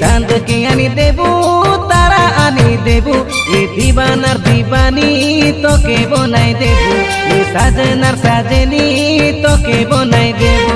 চাঁদ কে আনি দেবু তারা আনি দেবু এ দিবানার দিবানি তোকে বনাই দেবু এ সাজনার সাজেনি তোকে বনাই দেবু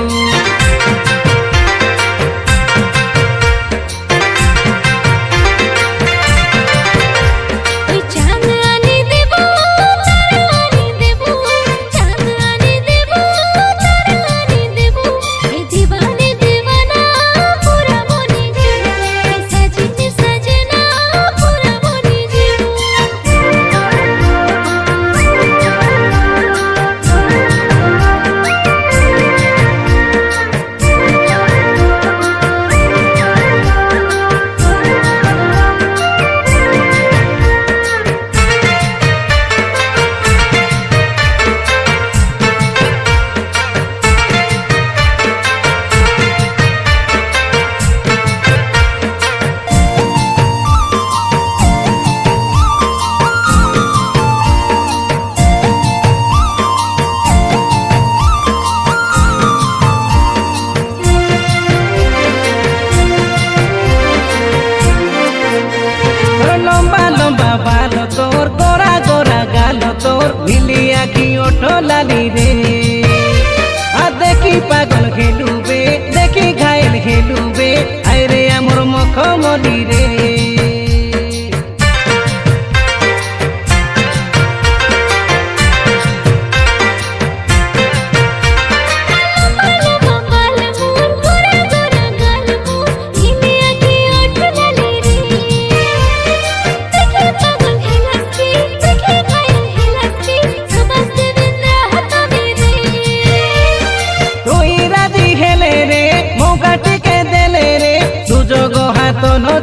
बालो तोर गोरा गोरा गालो तोर नीली आखी ओठो लाली रे आ देखी पागल खेलुबे देखी घायल खेलुबे आय रे आमर मुख मली रे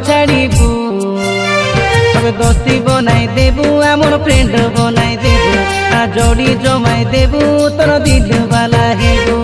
ছাড়িবু তবে দোস্তি বনাই দেবু আমার ফ্রেন্ড বনাই দেবু আ জড়ি জমাই দেবু তোর দিল বালা হেবু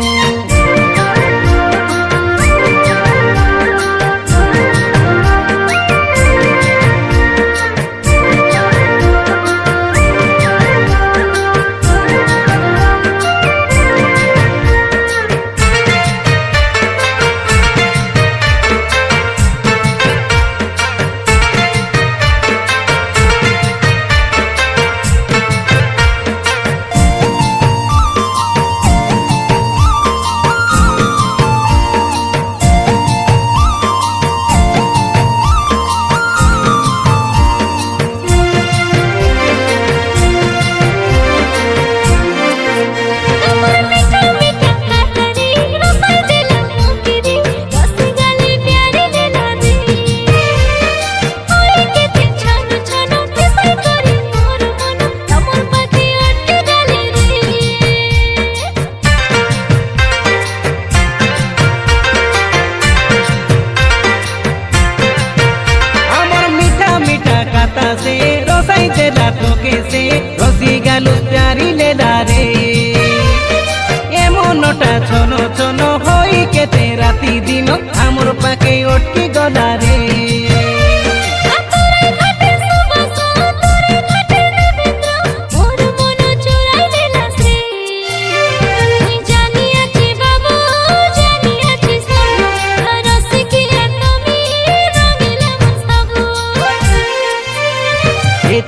রসি গালু প্যারি লে দারে এমনটা ছনো ছনো হই কেতে রাতি দিন আমর পাকে অটকি গলারে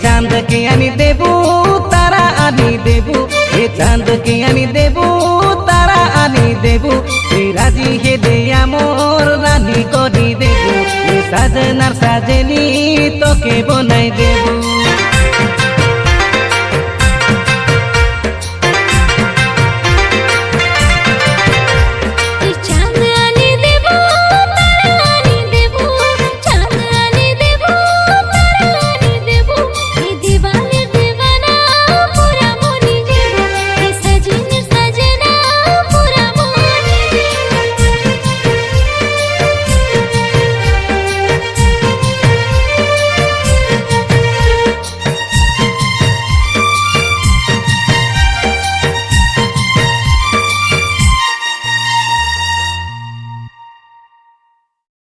चांद के आनी देबू तारा आनी देबू ए चांद के आनी देबू तारा आनी देबू ए राजी हे दे आमोर रानी करी देबू ए साजनार साजनी तोके बनाई देबू।